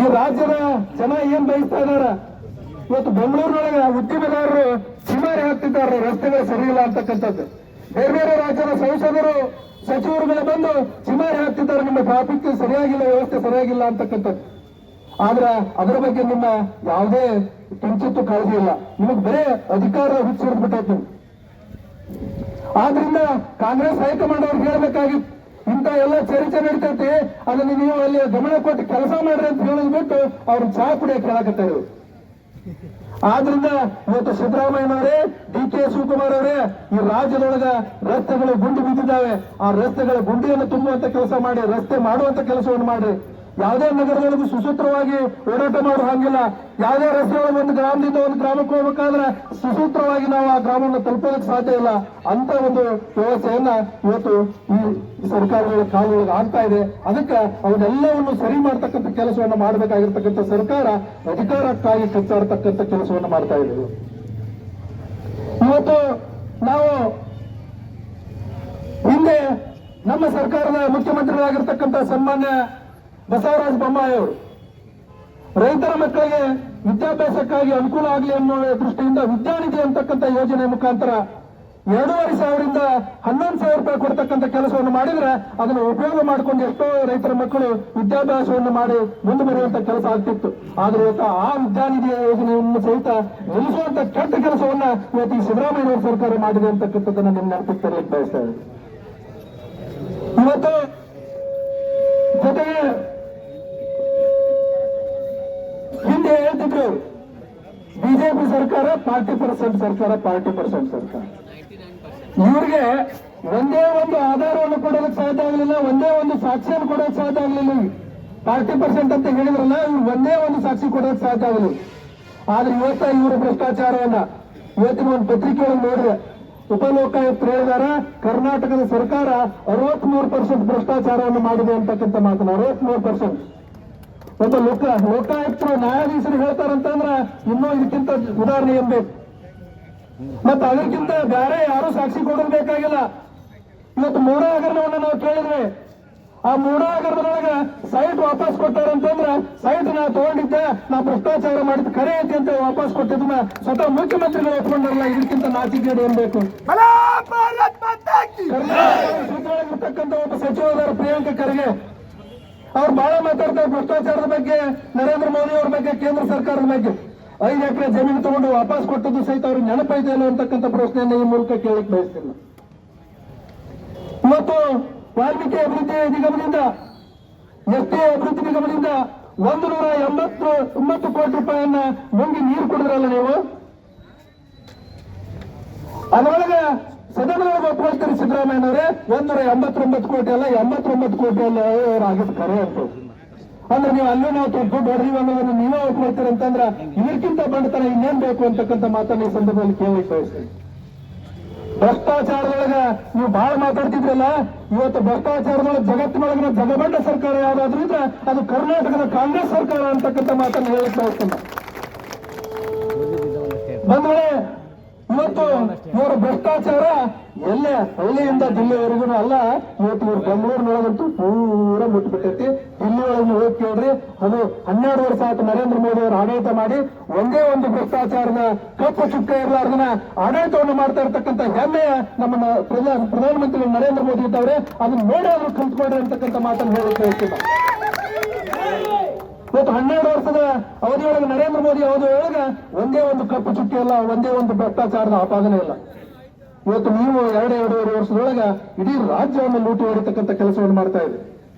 ಈ ರಾಜ್ಯದ ಜನ ಏನ್ ಬಯಸ್ತಾ ಇದಾರ? ಇವತ್ತು ಬೆಂಗಳೂರಿನೊಳಗೆ ಉದ್ಯಮದಾರರು ಚಿಮಾರಿ ಹಾಕ್ತಿದ್ದಾರೆ, ರಸ್ತೆಗಳು ಸರಿ ಇಲ್ಲ ಅಂತಕ್ಕಂಥದ್ದು. ಬೇರೆ ಬೇರೆ ರಾಜ್ಯದ ಸಂಸದರು ಸಚಿವರುಗಳು ಬಂದು ಚಿಮಾರಿ ಹಾಕ್ತಿದ್ದಾರೆ, ನಿಮ್ಮ ಟ್ರಾಫಿಕ್ ಸರಿಯಾಗಿಲ್ಲ, ವ್ಯವಸ್ಥೆ ಸರಿಯಾಗಿಲ್ಲ ಅಂತಕ್ಕಂಥದ್ದು. ಆದ್ರ ಅದರ ಬಗ್ಗೆ ನಿಮ್ಮ ಯಾವುದೇ ಕಿಂಚಿತ್ತು ಕಾಳಜಿ ಇಲ್ಲ. ನಿಮಗೆ ಬರೇ ಅಧಿಕಾರ ಹುಚ್ಚಿಡ್ಬಿಟ್ಟೈತೆ. ಆದ್ರಿಂದ ಕಾಂಗ್ರೆಸ್ ಹೈಕಮಾಂಡ್ ಅವ್ರಿಗೆ ಹೇಳ್ಬೇಕಾಗಿತ್ತು, ಇಂಥ ಎಲ್ಲ ಚರ್ಚೆ ನಡೀತೈತಿ, ಅದನ್ನ ನೀವು ಅಲ್ಲಿ ಗಮನ ಕೊಟ್ಟು ಕೆಲಸ ಮಾಡ್ರಿ ಅಂತ ಹೇಳೋದು ಬಿಟ್ಟು ಅವ್ರನ್ನ ಚಹಾ ಕುಡಿಯಕ್ಕೆ ಹೇಳಕತ್ತಾರೆ. ಆದ್ರಿಂದ ಇವತ್ತು ಸಿದ್ದರಾಮಯ್ಯನವರೇ, ಡಿ ಕೆ ಶಿವಕುಮಾರ್ ಅವರೇ, ಈ ರಾಜ್ಯದೊಳಗ ರಸ್ತೆಗಳು ಗುಂಡಿ ಬಿದ್ದಿದ್ದಾವೆ. ಆ ರಸ್ತೆಗಳ ಗುಂಡಿಯನ್ನು ತುಂಬುವಂತ ಕೆಲಸ ಮಾಡಿ, ರಸ್ತೆ ಮಾಡುವಂತ ಕೆಲಸವನ್ನು ಮಾಡ್ರಿ. ಯಾವುದೇ ನಗರದೊಳಗೂ ಸುಸೂತ್ರವಾಗಿ ಓಡಾಟ ಮಾಡೋ ಹಾಗಿಲ್ಲ. ಯಾವುದೇ ರಸ್ತೆಯೊಳಗೆ ಒಂದು ಗ್ರಾಮದಿಂದ ಒಂದು ಗ್ರಾಮಕ್ಕೆ ಹೋಗ್ಬೇಕಾದ್ರೆ ಸುಸೂತ್ರವಾಗಿ ನಾವು ಆ ಗ್ರಾಮವನ್ನು ತಲುಪೋದಕ್ಕೆ ಸಾಧ್ಯ ಇಲ್ಲ. ಅಂತ ಒಂದು ವ್ಯವಸ್ಥೆಯನ್ನ ಇವತ್ತು ಈ ಸರ್ಕಾರಗಳ ಕಾಲೊಳಗೆ ಆಗ್ತಾ ಇದೆ. ಅದಕ್ಕೆ ಅವನ್ನೆಲ್ಲವನ್ನು ಸರಿ ಮಾಡ್ತಕ್ಕಂಥ ಕೆಲಸವನ್ನು ಮಾಡಬೇಕಾಗಿರ್ತಕ್ಕಂಥ ಸರ್ಕಾರ ಅಧಿಕಾರಕ್ಕಾಗಿ ಕಚ್ಚಾಡ್ತಕ್ಕಂಥ ಕೆಲಸವನ್ನು ಮಾಡ್ತಾ ಇದೆ. ಇವತ್ತು ನಾವು ಹಿಂದೆ ನಮ್ಮ ಸರ್ಕಾರದ ಮುಖ್ಯಮಂತ್ರಿಗಳಾಗಿರ್ತಕ್ಕಂಥ ಸನ್ಮಾನ್ಯ ಬಸವರಾಜ ಬೊಮ್ಮಾಯಿ ಅವರು ರೈತರ ಮಕ್ಕಳಿಗೆ ವಿದ್ಯಾಭ್ಯಾಸಕ್ಕಾಗಿ ಅನುಕೂಲ ಆಗಲಿ ಅನ್ನೋ ದೃಷ್ಟಿಯಿಂದ ವಿದ್ಯಾನಿಧಿ ಅಂತಕ್ಕಂಥ ಯೋಜನೆ ಮುಖಾಂತರ 2,500ರಿಂದ 11,000 ರೂಪಾಯಿ ಕೊಡ್ತಕ್ಕಂಥ ಕೆಲಸವನ್ನು ಮಾಡಿದ್ರೆ ಅದನ್ನು ಉಪಯೋಗ ಮಾಡಿಕೊಂಡು ಎಷ್ಟೋ ರೈತರ ಮಕ್ಕಳು ವಿದ್ಯಾಭ್ಯಾಸವನ್ನು ಮಾಡಿ ಮುಂದೆ ಬರುವಂತ ಕೆಲಸ ಆಗ್ತಿತ್ತು. ಆದ್ರೆ ಇವತ್ತು ಆ ವಿದ್ಯಾನಿಧಿಯ ಯೋಜನೆಯನ್ನು ಸಹಿತ ನಿಲ್ಲಿಸುವಂತ ಕೆಟ್ಟ ಕೆಲಸವನ್ನ ಇವತ್ತು ಈ ಸಿದ್ದರಾಮಯ್ಯ ಸರ್ಕಾರ ಮಾಡಿದೆ ಅಂತಕ್ಕಂಥದ್ದನ್ನ ನಿಮ್ಮ ನೆನಪಿಗೆ ತರಲಿಕ್ಕೆ ಬಯಸ್ತಾ ಇದೆ. ಇವತ್ತು ಜೊತೆಗೆ ಹಿಂದೆ ಹೇಳ್ತಿದ್ರು ಬಿಜೆಪಿ ಸರ್ಕಾರ ಪಾರ್ಟಿ ಪರ್ಸೆಂಟ್ ಸರ್ಕಾರ. ಇವ್ರಿಗೆ ಒಂದೇ ಒಂದು ಆಧಾರವನ್ನು ಕೊಡೋದಕ್ಕೆ ಸಾಧ್ಯ ಆಗಲಿಲ್ಲ, ಒಂದೇ ಒಂದು ಸಾಕ್ಷಿಯನ್ನು ಕೊಡೋದಕ್ಕೆ ಸಾಧ್ಯ ಆಗಲಿಲ್ಲ. ಪಾರ್ಟಿ ಪರ್ಸೆಂಟ್ ಅಂತ ಹೇಳಿದ್ರಲ್ಲ, ಇವ್ರು ಒಂದೇ ಒಂದು ಸಾಕ್ಷಿ ಕೊಡೋದಕ್ಕೆ ಸಾಧ್ಯ ಆಗಲಿಲ್ಲ. ಆದ್ರೆ ಇವರು ಭ್ರಷ್ಟಾಚಾರವನ್ನ ಇವತ್ತಿನ ಒಂದು ಪತ್ರಿಕೆಯನ್ನು ನೋಡಿದ್ರೆ ಉಪಲೋಕಾಯುಕ್ತರು ಹೇಳಿದಾರ, ಕರ್ನಾಟಕದ ಸರ್ಕಾರ 63% ಭ್ರಷ್ಟಾಚಾರವನ್ನು ಮಾಡಿದೆ ಅಂತಕ್ಕಂಥ ಮಾತನ್ನ. 63%. ಒಬ್ಬ ಲೋಕಾಯುಕ್ತರು ನ್ಯಾಯಾಧೀಶರು ಹೇಳ್ತಾರಂತಂದ್ರ ಇನ್ನೂ ಇದಕ್ಕಿಂತ ಉದಾಹರಣೆ ಏನ್ ಬೇಕು? ಮತ್ತೆ ಅದಕ್ಕಿಂತ ಬೇರೆ ಯಾರು ಸಾಕ್ಷಿ ಕೊಡೋದು ಬೇಕಾಗಿಲ್ಲ. ಇವತ್ತು ಮೂಡ ಹಗರಣವನ್ನು ನಾವು ಕೇಳಿದ್ವಿ. ಆ ಮೂಡ ಹಗರಣದೊಳಗ ಸೈಟ್ ವಾಪಸ್ ಕೊಟ್ಟಾರಂತಂದ್ರ ಸೈಟ್ ನಾ ತಗೊಂಡಿದ್ದೆ, ನಾ ಭ್ರಷ್ಟಾಚಾರ ಮಾಡಿದ್ ಖರೆ ಐತಿ ಅಂತ ವಾಪಸ್ ಕೊಟ್ಟಿದ್ದನ್ನ ಸ್ವತಃ ಮುಖ್ಯಮಂತ್ರಿಗಳು ಒಪ್ಕೊಂಡಾರಲ್ಲ. ಇದಕ್ಕಿಂತ ನಾಚಿಕೆಗೇಡು ಏನ್ ಬೇಕು? ಇರ್ತಕ್ಕಂಥ ಒಬ್ಬ ಸಚಿವರಾದ ಪ್ರಿಯಾಂಕ ಖರ್ಗೆ ಅವ್ರು ಬಹಳ ಮಾತಾಡ್ತಾರೆ ಭ್ರಷ್ಟಾಚಾರದ ಬಗ್ಗೆ, ನರೇಂದ್ರ ಮೋದಿ ಅವ್ರ ಬಗ್ಗೆ, ಕೇಂದ್ರ ಸರ್ಕಾರದ ಬಗ್ಗೆ. 5 ಎಕರೆ ಜಮೀನು ತಗೊಂಡು ವಾಪಸ್ ಕೊಟ್ಟದ್ದು ಸಹಿತ ಅವ್ರಿಗೆ ನೆನಪೈತೆ ಇಲ್ಲ ಅಂತಕ್ಕಂಥ ಪ್ರಶ್ನೆಯನ್ನು ಈ ಮೂಲಕ ಕೇಳಲಿಕ್ಕೆ ಬಯಸ್ತಿಲ್ಲ. ಇವತ್ತು ವಾಲ್ಮೀಕಿ ಅಭಿವೃದ್ಧಿ ನಿಗಮದಿಂದ, ಎಸ್ಟಿ ಅಭಿವೃದ್ಧಿ ನಿಗಮದಿಂದ 189 ಕೋಟಿ ರೂಪಾಯಿಯನ್ನ ನುಂಗಿ ನೀರು ಕುಡಿದ್ರಲ್ಲ ನೀವು. ಅದರೊಳಗೆ ಸದನದೊಳಗೆ ಒಪ್ಕೊಳ್ತೀರಿ ಸಿದ್ದರಾಮಯ್ಯನವರೇ, 189 ಕೋಟಿ ಅಲ್ಲ, 89 ಕೋಟಿ ಅಲ್ಲ ಆಗಿದ್ದು ಖರೆ ಅಂತ. ಅಂದ್ರೆ ನೀವು ಅಲ್ಲೂ ನಾವು ದುಡ್ಡು ಹೊಡೆದಿವಿ ಅನ್ನೋದನ್ನು ನೀವೇ ಒಪ್ಕೊಳ್ತೀರಿ ಅಂತಂದ್ರ ಇದಕ್ಕಿಂತ ಬಂಡತನ ಇನ್ನೇನ್ ಬೇಕು ಅಂತಕ್ಕಂಥ ಮಾತನ್ನ ಈ ಸಂದರ್ಭದಲ್ಲಿ ಕೇಳಲಿಕ್ಕೆ ಬಯಸ್ತೀವಿ. ಭ್ರಷ್ಟಾಚಾರದೊಳಗ ನೀವು ಬಹಳ ಮಾತಾಡ್ತಿದ್ರಲ್ಲ, ಇವತ್ತು ಭ್ರಷ್ಟಾಚಾರದೊಳಗೆ ಜಗತ್ತಿನೊಳಗಿನ ಜಗಬಡ್ಡ ಸರ್ಕಾರ ಯಾವ್ದಾದ್ರು ಇದ್ರೆ ಅದು ಕರ್ನಾಟಕದ ಕಾಂಗ್ರೆಸ್ ಸರ್ಕಾರ ಅಂತಕ್ಕಂಥ ಮಾತನ್ನು ಹೇಳಕ್ ಬಯಸ್ತೇನೆ. ಬಂದ್ರೆ ಇವತ್ತು ಇವರ ಭ್ರಷ್ಟಾಚಾರ ಎಲ್ಲೇ ಹಳ್ಳಿಯಿಂದ ದಿಲ್ಲಿವರೆಗೂ ಅಲ್ಲ, ಇವತ್ತು ಇವ್ರು ಬೆಂಗಳೂರಿನೊಳಗಂತೂ ಪೂರ ಮುಟ್ಬಿಟ್ಟೈತಿ. ದಿಲ್ಲಿ ಒಳಗೆ ಹೋಗಿ ಕೇಳ್ರಿ, ಅದು 12 ವರ್ಷ ಆಯ್ತು ನರೇಂದ್ರ ಮೋದಿ ಅವರು ಆಡಳಿತ ಮಾಡಿ, ಒಂದೇ ಒಂದು ಭ್ರಷ್ಟಾಚಾರದ ಕಪ್ಪು ಚುಕ್ಕ ಇರಲಾರ್ದನ ಆಡಳಿತವನ್ನು ಮಾಡ್ತಾ ಇರ್ತಕ್ಕಂಥ ಹೆಮ್ಮೆಯ ನಮ್ಮ ಪ್ರಧಾನಮಂತ್ರಿ ನರೇಂದ್ರ ಮೋದಿ ಇದ್ದವ್ರೆ, ಅದನ್ನ ನೋಡಾದ್ರೂ ಕಲ್ತ್ಕೊಡ್ರಿ ಅಂತಕ್ಕಂಥ ಮಾತನ್ನು ಹೇಳಕ್ ಬಯಸ್ತೀನಿ. ಇವತ್ತು 12 ವರ್ಷದ ಅವಧಿಯೊಳಗೆ ನರೇಂದ್ರ ಮೋದಿ ಅವಧಿಯೊಳಗ ಒಂದೇ ಒಂದು ಕಪ್ಪು ಚುಕ್ಕಿ ಇಲ್ಲ, ಒಂದೇ ಒಂದು ಭ್ರಷ್ಟಾಚಾರದ ಆಪಾದನೆ ಇಲ್ಲ. ಇವತ್ತು ನೀವು 2-2.5 ವರ್ಷದೊಳಗ ಇಡೀ ರಾಜ್ಯವನ್ನು ಲೂಟಿ ಹೊಡಿತಕ್ಕಂಥ ಕೆಲಸವನ್ನು ಮಾಡ್ತಾ ಇದೆ.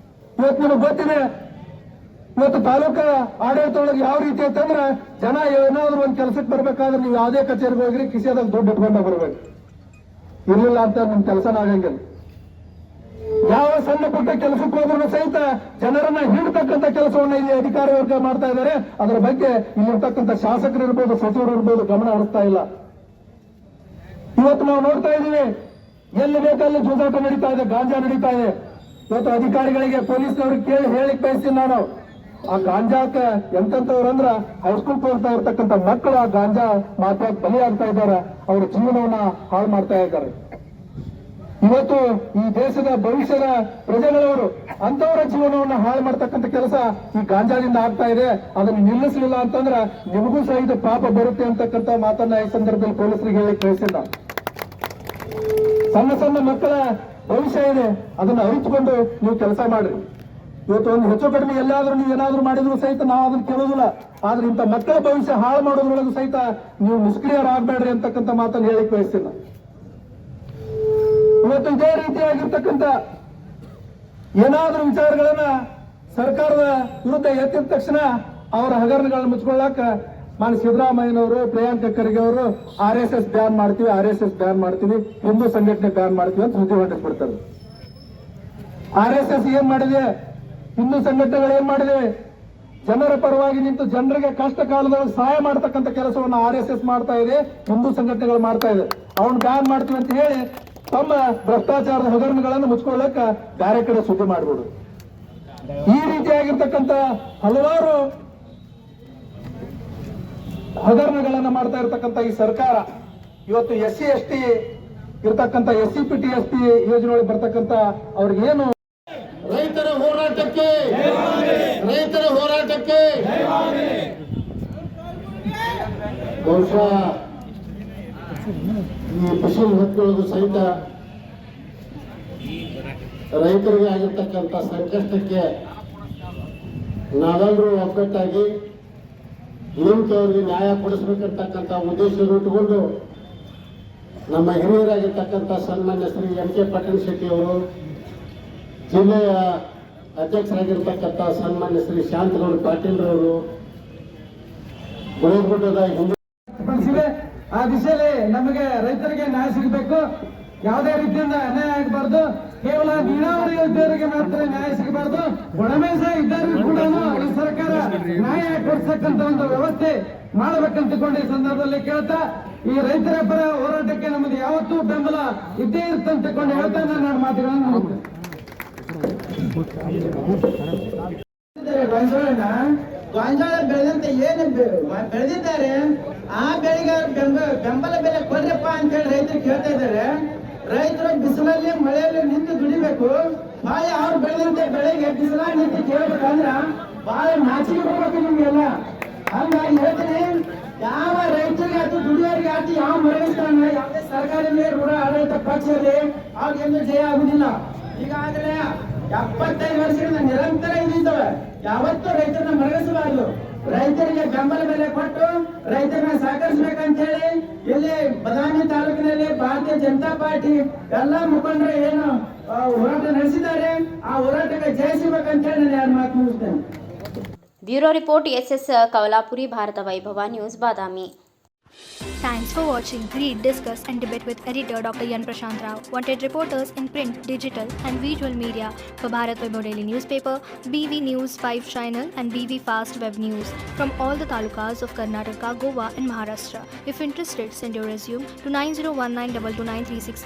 ಇವತ್ತು ನಿಮಗೆ ಗೊತ್ತಿದೆ, ಇವತ್ತು ತಾಲೂಕಾ ಆಡಳಿತದೊಳಗೆ ಯಾವ ರೀತಿ ಅಂತಂದ್ರೆ ಜನ ಏನಾದ್ರು ಒಂದು ಕೆಲಸಕ್ಕೆ ಬರ್ಬೇಕಾದ್ರೆ ನೀವು ಯಾವುದೇ ಕಚೇರಿಗೆ ಹೋಗ್ರಿ ಕಿಸೆದಾಗ ದುಡ್ಡು ಇಟ್ಕೊಂಡ ಬರ್ಬೇಕು, ಇರ್ಲಿಲ್ಲ ಅಂತ ನಿಮ್ ಕೆಲಸನ ಆಗಂಗಿಲ್ಲ. ಯಾವ ಸಣ್ಣ ಪುಟ್ಟ ಕೆಲಸಕ್ಕೆ ಹೋದ್ರೂ ಸಹಿತ ಜನರನ್ನ ಹಿಡ್ತಕ್ಕಂಥ ಕೆಲಸವನ್ನ ಇಲ್ಲಿ ಅಧಿಕಾರಿ ವರ್ಗ ಮಾಡ್ತಾ ಇದ್ದಾರೆ. ಅದರ ಬಗ್ಗೆ ಇಲ್ಲಿರ್ತಕ್ಕಂಥ ಶಾಸಕರು ಇರ್ಬೋದು, ಸಚಿವರು ಇರ್ಬೋದು, ಗಮನ ಹರಿಸ್ತಾ ಇಲ್ಲ. ಇವತ್ತು ನಾವು ನೋಡ್ತಾ ಇದ್ದೀವಿ, ಎಲ್ಲಿ ಬೇಕಲ್ಲಿ ಜೂಜಾಟ ನಡೀತಾ ಇದೆ, ಗಾಂಜಾ ನಡೀತಾ ಇದೆ. ಇವತ್ತು ಅಧಿಕಾರಿಗಳಿಗೆ ಪೊಲೀಸ್ನವ್ರಿಗೆ ಕೇಳಿ ಹೇಳಿಕ್ ಬಯಸ್ತೀನಿ ನಾನು, ಆ ಗಾಂಜಾಕ ಎಂತವ್ರಂದ್ರ ಹೈಸ್ಕೂಲ್ ಹೋಗ್ತಾ ಇರ್ತಕ್ಕಂಥ ಮಕ್ಕಳು ಆ ಗಾಂಜಾ ಮಾತಾಡಿ ಬಲಿಯಾಗ್ತಾ ಇದ್ದಾರೆ, ಅವರ ಜೀವನವನ್ನ ಹಾಳು ಮಾಡ್ತಾ ಇದ್ದಾರೆ. ಇವತ್ತು ಈ ದೇಶದ ಭವಿಷ್ಯದ ಪ್ರಜೆಗಳವರು ಅಂತವರ ಜೀವನವನ್ನು ಹಾಳು ಮಾಡ್ತಕ್ಕಂಥ ಕೆಲಸ ಈ ಗಾಂಜಾದಿಂದ ಆಗ್ತಾ ಇದೆ. ಅದನ್ನು ನಿಲ್ಲಿಸಲಿಲ್ಲ ಅಂತಂದ್ರೆ ನಿಮಗೂ ಸಹಿತ ಪಾಪ ಬರುತ್ತೆ ಅಂತಕ್ಕಂಥ ಮಾತನ್ನ ಈ ಸಂದರ್ಭದಲ್ಲಿ ಪೊಲೀಸರಿಗೆ ಹೇಳಿ ಕಳಿಸಿಲ್ಲ. ಸಣ್ಣ ಸಣ್ಣ ಮಕ್ಕಳ ಭವಿಷ್ಯ ಇದೆ, ಅದನ್ನು ಅರಿತುಕೊಂಡು ನೀವು ಕೆಲಸ ಮಾಡ್ರಿ. ಇವತ್ತು ಒಂದು ಹೆಚ್ಚು ಕಡಿಮೆ ಎಲ್ಲಾದ್ರೂ ನೀವು ಏನಾದ್ರೂ ಮಾಡಿದ್ರು ಸಹಿತ ನಾವು ಅದನ್ನ ಕೇಳೋದಿಲ್ಲ, ಆದ್ರೆ ಇಂಥ ಮಕ್ಕಳ ಭವಿಷ್ಯ ಹಾಳು ಮಾಡೋದ್ರೊಳಗೂ ಸಹಿತ ನೀವು ನಿಷ್ಕ್ರಿಯರಾಗಬೇಡ್ರಿ ಅಂತಕ್ಕಂಥ ಮಾತನ್ನು ಹೇಳಿಕ್ ಬಯಸ್ತೀನಿ. ಇವತ್ತು ಇದೇ ರೀತಿಯಾಗಿರ್ತಕ್ಕಂಥ ಏನಾದ್ರೂ ವಿಚಾರಗಳನ್ನ ಸರ್ಕಾರದ ವಿರುದ್ಧ ಎತ್ತಿದ ತಕ್ಷಣ ಅವರ ಹಗರಣಗಳನ್ನ ಮುಚ್ಕೊಳ್ಳಾಕ ಮಾನ್ಯ ಸಿದ್ದರಾಮಯ್ಯನವರು, ಪ್ರಿಯಾಂಕ ಖರ್ಗೆ ಅವರು RSS ಬ್ಯಾನ್ ಮಾಡ್ತೀವಿ, RSS ಬ್ಯಾನ್ ಮಾಡ್ತೀವಿ, ಹಿಂದೂ ಸಂಘಟನೆ ಬ್ಯಾನ್ ಮಾಡ್ತೀವಿ ಅಂತ ಸುದ್ದಿ ಹೊರಟಿಸ್ಬಿಡ್ತಾರೆ. RSS ಏನ್ ಮಾಡಿದೆ, ಹಿಂದೂ ಸಂಘಟನೆಗಳು ಏನ್ ಮಾಡಿದೆ, ಜನರ ಪರವಾಗಿ ನಿಂತು ಜನರಿಗೆ ಕಷ್ಟ ಕಾಲದೊಳಗೆ ಸಹಾಯ ಮಾಡ್ತಕ್ಕಂಥ ಕೆಲಸವನ್ನು RSS ಮಾಡ್ತಾ ಇದೆ, ಹಿಂದೂ ಸಂಘಟನೆಗಳು ಮಾಡ್ತಾ ಇದೆ. ಅವನ್ ಬ್ಯಾನ್ ಮಾಡ್ತೀವಿ ಅಂತ ಹೇಳಿ ತಮ್ಮ ಭ್ರಷ್ಟಾಚಾರದ ಹಗರಣಗಳನ್ನು ಮುಚ್ಕೊಳ್ಳಕ್ಕ ಬೇರೆ ಕಡೆ ಸುದ್ದಿ ಮಾಡ್ಬೋದು. ಈ ರೀತಿಯಾಗಿರ್ತಕ್ಕಂಥ ಹಲವಾರು ಹಗರಣಗಳನ್ನ ಮಾಡ್ತಾ ಇರ್ತಕ್ಕಂಥ ಈ ಸರ್ಕಾರ ಇವತ್ತು SC ST ಇರ್ತಕ್ಕಂಥ SCPT ST ಯೋಜನೆಯೊಳಗೆ ಬರ್ತಕ್ಕಂಥ ಅವ್ರಿಗೇನು ರೈತರ ಹೋರಾಟಕ್ಕೆ ಬಹುಶಃ ಈ ಬಿಸಿಲು ಹೊತ್ತೊಳಗೂ ಸಹಿತ ರೈತರಿಗೆ ಆಗಿರ್ತಕ್ಕಂಥ ಸಂಕಷ್ಟಕ್ಕೆ ನಾವೆಲ್ಲರೂ ಒಗ್ಗಟ್ಟಾಗಿ ನಿಂತವರಿಗೆ ನ್ಯಾಯ ಕೊಡಿಸ್ಬೇಕಿರ್ತಕ್ಕಂಥ ಉದ್ದೇಶವನ್ನು ಇಟ್ಟುಕೊಂಡು ನಮ್ಮ ಹಿರಿಯರಾಗಿರ್ತಕ್ಕಂಥ ಸನ್ಮಾನ್ಯ ಶ್ರೀ MK ಪಾಟೀಲ್ ಶೆಟ್ಟಿ ಅವರು, ಜಿಲ್ಲೆಯ ಅಧ್ಯಕ್ಷರಾಗಿರ್ತಕ್ಕಂಥ ಸನ್ಮಾನ್ಯ ಶ್ರೀ ಶಾಂತಗೌಡ ಪಾಟೀಲ್ ರವರು, ಗುಳೇಗುಡ್ಡದ ಆ ದಿಶೆಯಲ್ಲಿ ನಮಗೆ ರೈತರಿಗೆ ನ್ಯಾಯ ಸಿಗಬೇಕು. ಯಾವುದೇ ರೀತಿಯಿಂದ ಅನ್ಯಾಯ ಆಗಬಾರ್ದು. ಕೇವಲ ನೀರಾವರಿ ಉದ್ಯೋಗರಿಗೆ ಮಾತ್ರ ನ್ಯಾಯ ಸಿಗಬಾರ್ದು. ಒಳಮೇಸ ಇದ್ದವರಿಗೂ ಕೂಡ ಈ ಸರ್ಕಾರ ನ್ಯಾಯ ಕೊಡಿಸತಕ್ಕಂತ ಒಂದು ವ್ಯವಸ್ಥೆ ಮಾಡಬೇಕಂತಕೊಂಡು ಈ ಸಂದರ್ಭದಲ್ಲಿ ಕೇಳ್ತಾ, ಈ ರೈತರ ಪರ ಹೋರಾಟಕ್ಕೆ ನಮಗೆ ಯಾವತ್ತೂ ಬೆಂಬಲ ಇದ್ದೇ ಇರ್ತಂತಕೊಂಡು ಹೇಳ್ತಾ ನಾನು ಮಾತುಗಳನ್ನು ಗಾಂಜಾಳ ಬೆಳೆದಂತ ಏನು ಬೆಳೆದಿದ್ದಾರೆ ಆ ಬೆಳೆಗೆ ಬೆಂಬಲ ಬೆಲೆ ಕೊಡ್ರಪ್ಪ ಅಂತ ಹೇಳಿ ರೈತರು ಕೇಳ್ತಾ ಇದ್ದಾರೆ. ರೈತರು ಬಿಸಿಲಲ್ಲಿ ಮಳೆಯಲ್ಲಿ ನಿಂತು ದುಡಿಬೇಕು. ಬಹಳ ಅವ್ರು ಬೆಳೆದಂತ ಬೆಳೆಗೆ ಬಿಸಿಲಾಗಿ ನಿಂತು ಕೇಳ್ಬೇಕಂದ್ರ ಬಹಳ ನಾಚಿಕೆ ಬರ್ಬೇಕು ನಿಮ್ಗೆಲ್ಲ. ಹಂಗಾಗಿ ಹೇಳ್ತೀನಿ, ಯಾವ ರೈತರಿಗೆ ಆಯ್ತು ದುಡಿಯೋರಿಗೆ ಆಯ್ತು ಯಾವ ಮರಳಿಸ್ತಾನೆ ಯಾವುದೇ ಸರ್ಕಾರದಲ್ಲಿ ರೂಢ ಆಡಳಿತ ಪಕ್ಷದಲ್ಲಿ ಅವ್ರಿಗೆಂದು ಜಯ ಆಗುದಿಲ್ಲ. ಈಗಾಗಲೇ 75 ವರ್ಷಗಳಿಂದ ನಿರಂತರ ಇದ್ದಾವೆ. ಯಾವತ್ತೂ ರೈತರನ್ನ ಮರಳಿಸಬಾರದು. ರೈತರಿಗೆ ಬೆಂಬಲ ಬೆಲೆ ಕೊಟ್ಟು ರೈತರನ್ನ ಸಹಕರಿಸಬೇಕಂತ ಹೇಳಿ ಇಲ್ಲಿ ಬದಾಮಿ ತಾಲೂಕಿನಲ್ಲಿ ಭಾರತೀಯ ಜನತಾ ಪಾರ್ಟಿ ಎಲ್ಲ ಮುಖಂಡರು ಏನು ಹೋರಾಟ ನಡೆಸಿದ್ದಾರೆ, ಆ ಹೋರಾಟಕ್ಕೆ ಜಯ ಸಿಗಬೇಕಂತ ಹೇಳಿ ನಾನು 2 ಮಾತು ಮುಗಿಸ್ತೇನೆ. ಬ್ಯೂರೋ ರಿಪೋರ್ಟ್ SS ಕವಲಾಪುರಿ, ಭಾರತ ವೈಭವ news, Badami. Thanks for watching. Read, discuss, and debate with editor Dr. Yan Prashant Rao. Wanted reporters in print, digital, and visual media for Bharat Vaibhav Daily Newspaper, BV News 5 Channel, and BV Fast Web News from all the talukas of Karnataka, Goa, and Maharashtra. If interested, send your resume to 9019229365